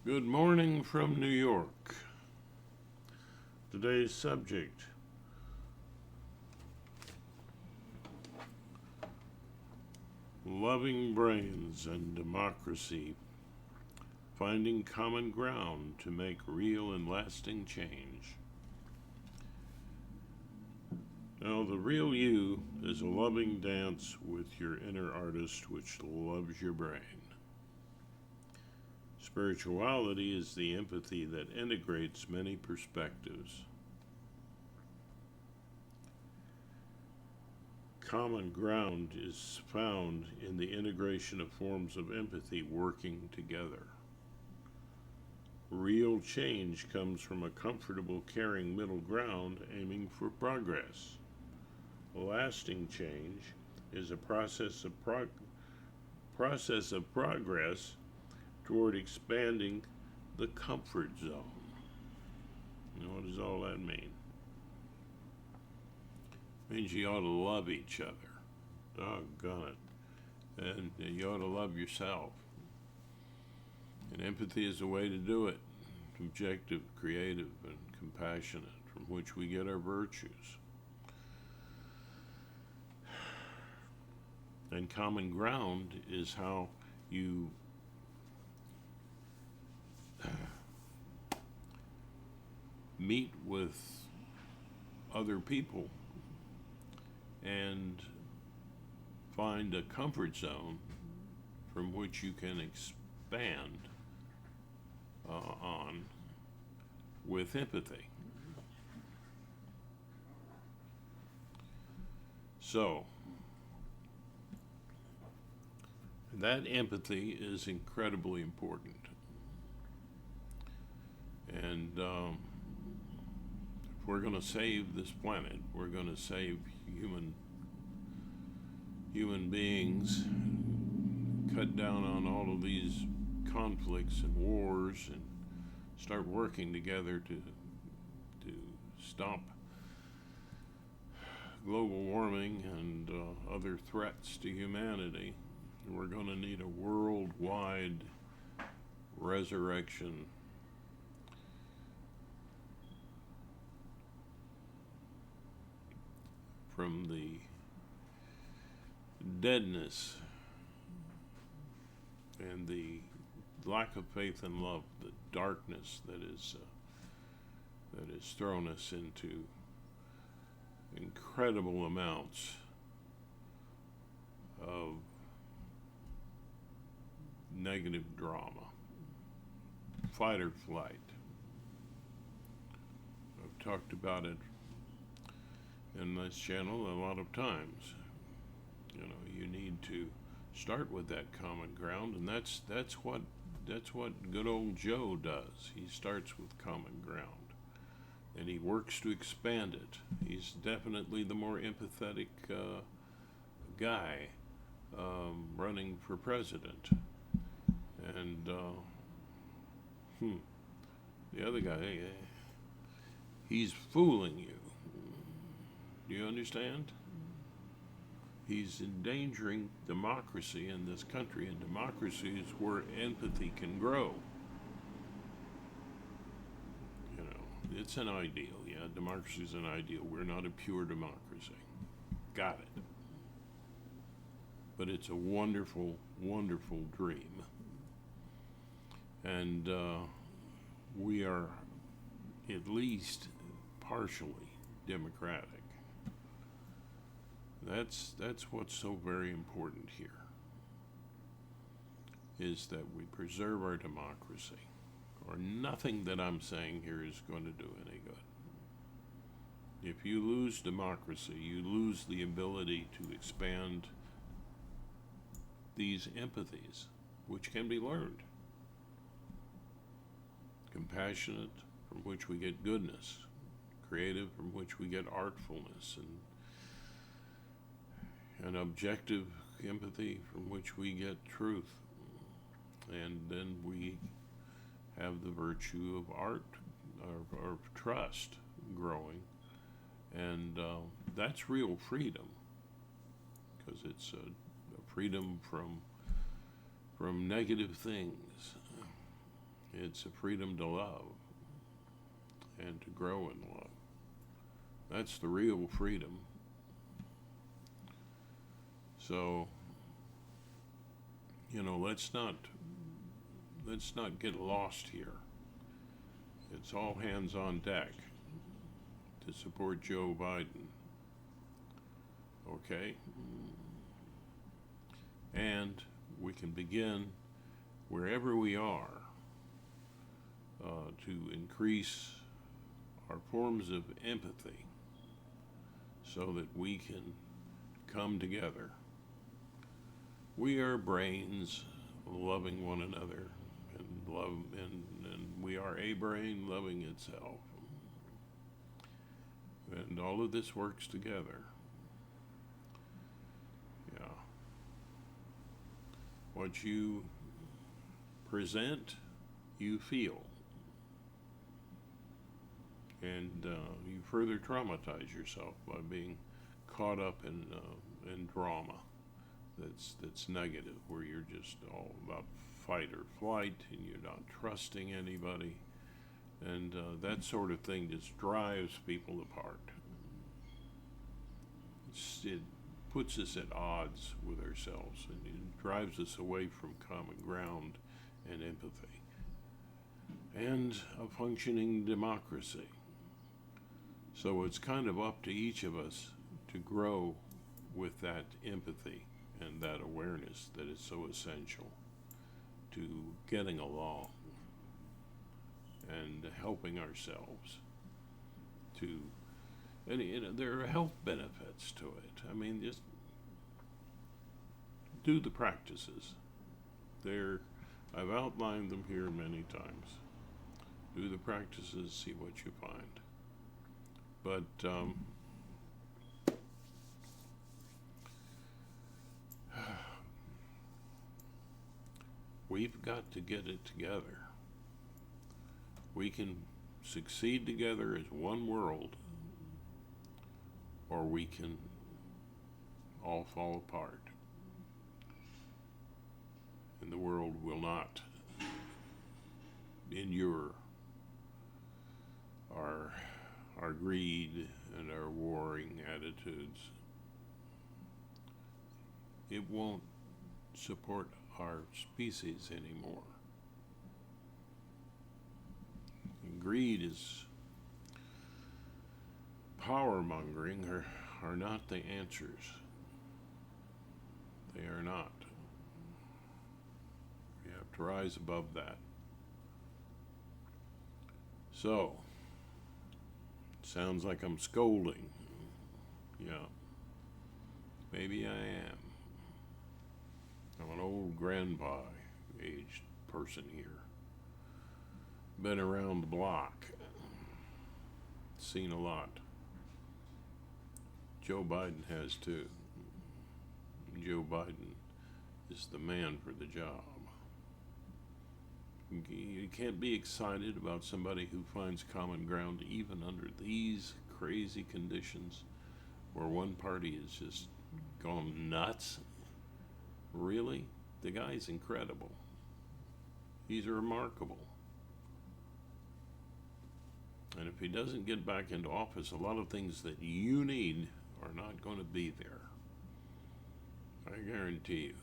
Good morning from New York. Today's subject: loving brains and democracy, finding common ground to make real and lasting change. Now, the real you is a loving dance with your inner artist which loves your brain. Spirituality is the empathy that integrates many perspectives. Common ground is found in the integration of forms of empathy working together. Real change comes from a comfortable, caring middle ground aiming for progress. Lasting change is a process of progress toward expanding the comfort zone. What does all that mean? It means you ought to love each other. Doggone it. And you ought to love yourself. And empathy is a way to do it. Objective, creative, and compassionate, from which we get our virtues. And common ground is how you meet with other people and find a comfort zone from which you can expand on with empathy. So, that empathy is incredibly important. And if we're going to save this planet, we're going to save human beings, cut down on all of these conflicts and wars, and start working together to stop global warming and other threats to humanity, we're going to need a worldwide resurrection from the deadness and the lack of faith and love, the darkness that has thrown us into incredible amounts of negative drama, fight or flight. I've talked about it in this channel a lot of times. You need to start with that common ground, and that's what good old Joe does. He starts with common ground, and he works to expand it. He's definitely the more empathetic guy running for president, and the other guy, he's fooling you. Do you understand? He's endangering democracy in this country, and democracy is where empathy can grow. It's an ideal. Yeah, democracy is an ideal. We're not a pure democracy. Got it. But it's a wonderful, wonderful dream. And we are at least partially democratic. That's what's so very important here, is that we preserve our democracy, or nothing that I'm saying here is going to do any good. If you lose democracy, you lose the ability to expand these empathies, which can be learned. Compassionate, from which we get goodness. Creative, from which we get artfulness, and objective empathy, from which we get truth. And then we have the virtue of art, or trust, growing. And that's real freedom, because it's a freedom from negative things. It's a freedom to love and to grow in love. That's the real freedom. So, let's not get lost here. It's all hands on deck to support Joe Biden. Okay? And we can begin wherever we are to increase our forms of empathy so that we can come together. We are brains loving one another, and we are a brain loving itself. And all of this works together. Yeah. What you present, you feel. And you further traumatize yourself by being caught up in drama that's negative, where you're just all about fight or flight and you're not trusting anybody. And that sort of thing just drives people apart. It puts us at odds with ourselves, and it drives us away from common ground and empathy and a functioning democracy. So it's kind of up to each of us to grow with that empathy and that awareness that is so essential to getting along and helping ourselves to, and there are health benefits to it. I mean, just do the practices. I've outlined them here many times. Do the practices, see what you find. But we've got to get it together. We can succeed together as one world, or we can all fall apart. And the world will not endure our greed and our warring attitudes. It won't support our species anymore. And greed is power mongering are not the answers. They are not. We have to rise above that. So, sounds like I'm scolding. Yeah. Maybe I am. I'm an old grandpa aged person here. Been around the block. Seen a lot. Joe Biden has too. Joe Biden is the man for the job. You can't be excited about somebody who finds common ground even under these crazy conditions where one party is just gone nuts. Really? The guy's incredible. He's remarkable. And if he doesn't get back into office, a lot of things that you need are not going to be there. I guarantee you.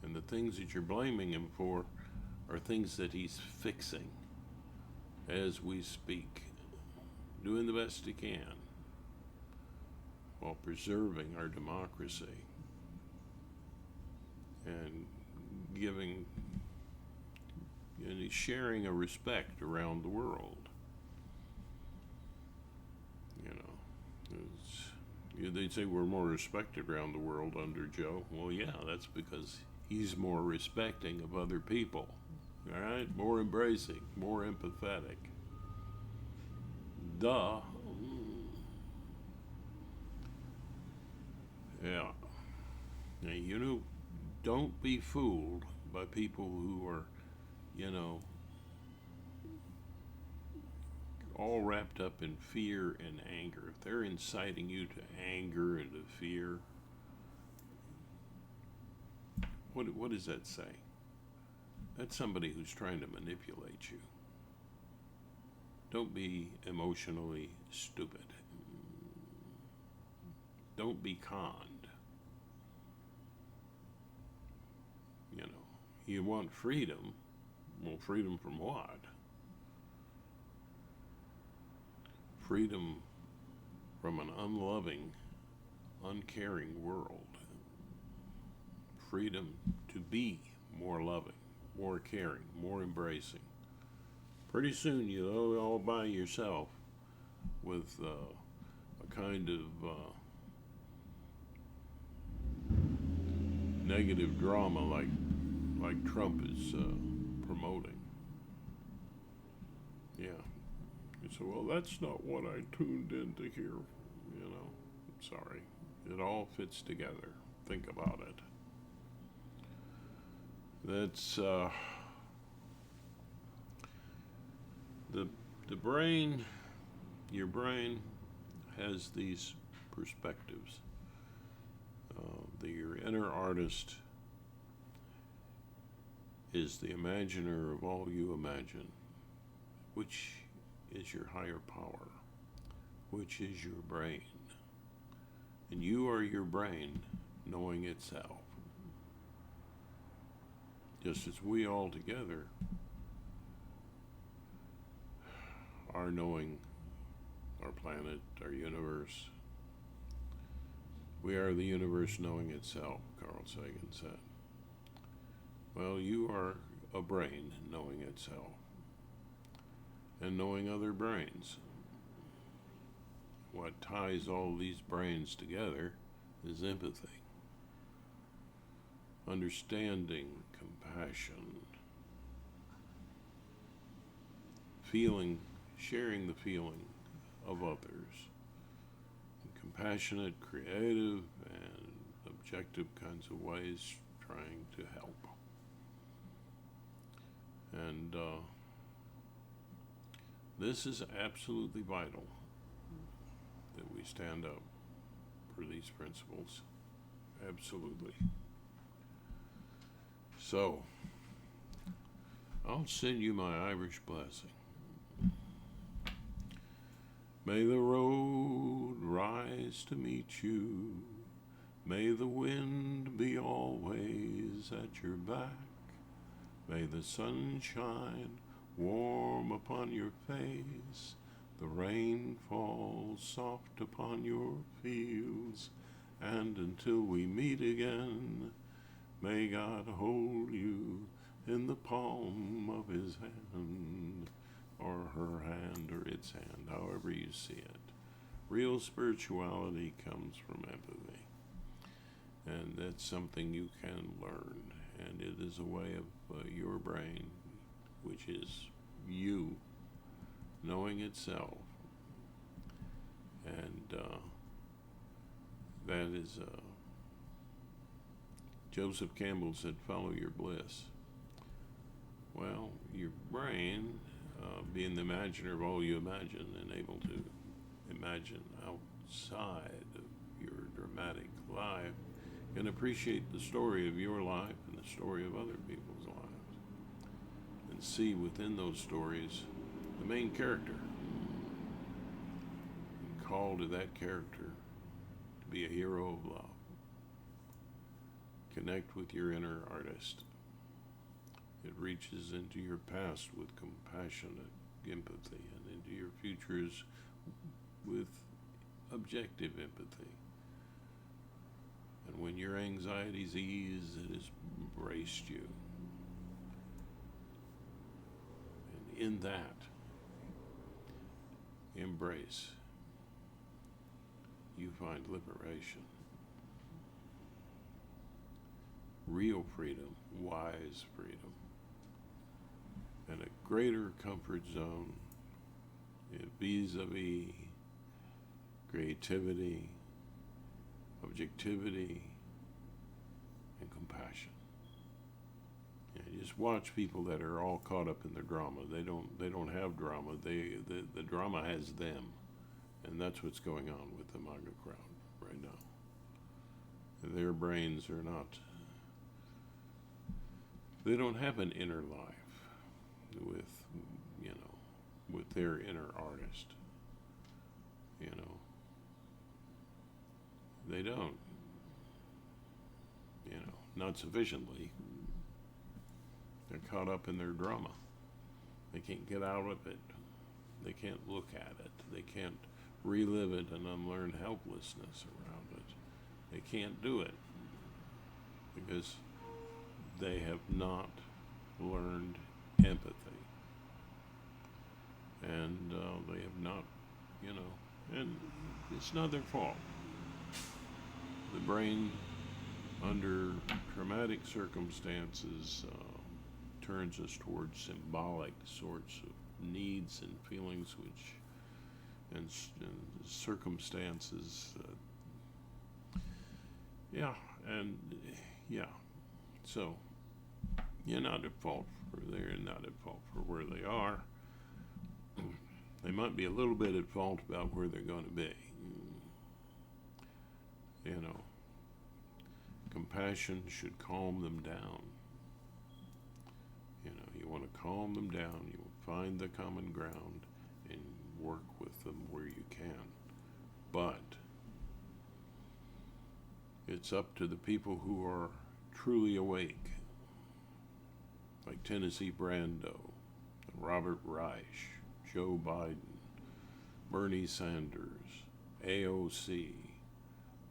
And the things that you're blaming him for are things that he's fixing as we speak, doing the best he can while preserving our democracy and giving and he's sharing a respect around the world. They'd say we're more respected around the world under Joe. Well, yeah, that's because he's more respecting of other people. All right? More embracing, more empathetic. Duh. Yeah. Now, don't be fooled by people who are, all wrapped up in fear and anger. If they're inciting you to anger and to fear, what does that say? That's somebody who's trying to manipulate you. Don't be emotionally stupid. Don't be conned. You know, you want freedom. Well, freedom from what? Freedom from an unloving, uncaring world. Freedom to be more loving, more caring, more embracing. Pretty soon you'll all by yourself with a kind of negative drama like Trump is promoting. Yeah. You say, well, that's not what I tuned in to hear. You know, sorry. It all fits together. Think about it. That's the brain. Your brain has these perspectives. Your inner artist is the imaginer of all you imagine, which is your higher power, which is your brain. And you are your brain knowing itself. Just as we all together are knowing our planet, our universe. We are the universe knowing itself, Carl Sagan said. Well, you are a brain knowing itself and knowing other brains. What ties all these brains together is empathy, understanding, compassion, feeling, sharing the feeling of others, in compassionate, creative, and objective kinds of ways, trying to help. And this is absolutely vital that we stand up for these principles. Absolutely. So, I'll send you my Irish blessing. May the road rise to meet you. May the wind be always at your back. May the sun shine warm upon your face. The rain falls soft upon your fields. And until we meet again, may God hold you in the palm of his hand, or her hand, or its hand, however you see it. Real spirituality comes from empathy. And that's something you can learn. And it is a way of your brain, which is you, knowing itself. And that is, Joseph Campbell said, follow your bliss. Well, your brain, being the imaginer of all you imagine and able to imagine outside of your dramatic life, can appreciate the story of your life and the story of other people's lives, and see within those stories the main character, and call to that character to be a hero of love. Connect with your inner artist. It reaches into your past with compassionate empathy and into your futures with objective empathy. And when your anxieties ease, it has embraced you. And in that embrace, you find liberation. Real freedom, wise freedom, and a greater comfort zone vis-a-vis creativity, objectivity, and compassion. You just watch people that are all caught up in their drama. They don't have drama. The drama has them, and that's what's going on with the MAGA crowd right now. Their brains are not They don't have an inner life with, you know, with their inner artist. You know, they don't. You know, not sufficiently. They're caught up in their drama. They can't get out of it. They can't look at it. They can't relive it and unlearn helplessness around it. They can't do it because they have not learned empathy. And they have not, you know, and it's not their fault. The brain, under traumatic circumstances, turns us towards symbolic sorts of needs and feelings, which and circumstances. Yeah, and yeah. So you're not at fault for they're not at fault for where they are. They might be a little bit at fault about where they're going to be. You know, compassion should calm them down. You know, you want to calm them down. You find the common ground and work with them where you can. But it's up to the people who are truly awake, like Tennessee Brando, Robert Reich, Joe Biden, Bernie Sanders, AOC,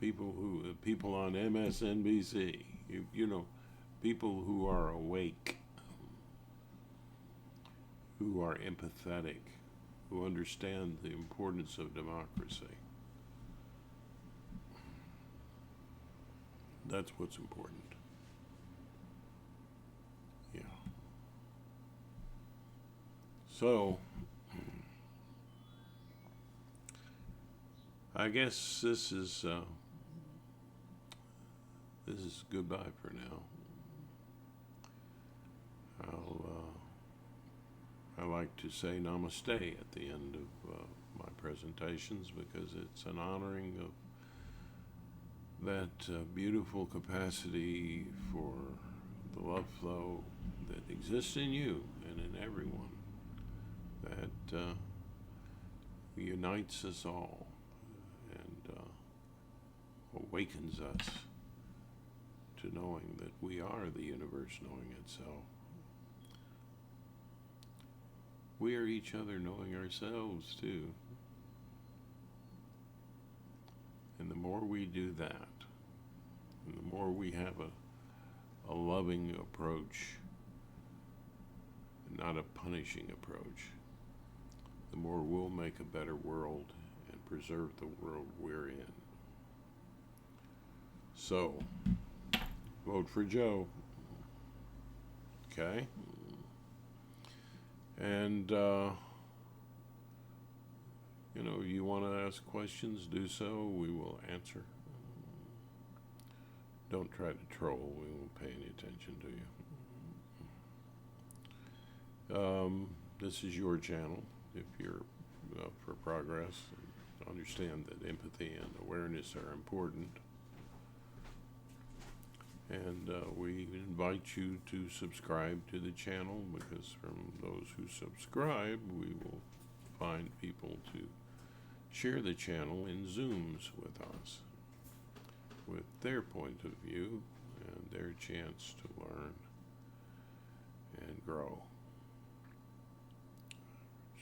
people on MSNBC, you know, people who are awake, who are empathetic, who understand the importance of democracy. That's what's important. Yeah. So, I guess this is goodbye for now. I like to say namaste at the end of my presentations because it's an honoring of that beautiful capacity for the love flow that exists in you and in everyone that unites us all and awakens us to knowing that we are the universe knowing itself. We are each other knowing ourselves too. And the more we do that, and the more we have a loving approach, not a punishing approach, the more we'll make a better world and preserve the world we're in. So, vote for Joe. Okay? And, you know, you want to ask questions, do so. We will answer. Don't try to troll. We won't pay any attention to you. This is your channel. If you're up for progress, understand that empathy and awareness are important. And we invite you to subscribe to the channel because from those who subscribe, we will find people to share the channel in Zooms with us, with their point of view and their chance to learn and grow.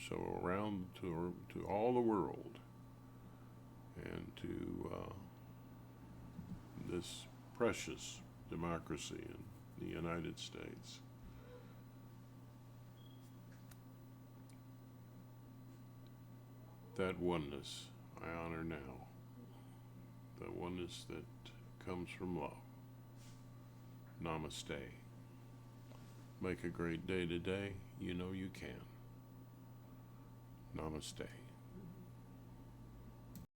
So around to all the world and to this precious democracy in the United States. That oneness I honor now. The oneness that comes from love. Namaste. Make a great day today. You know you can. Namaste.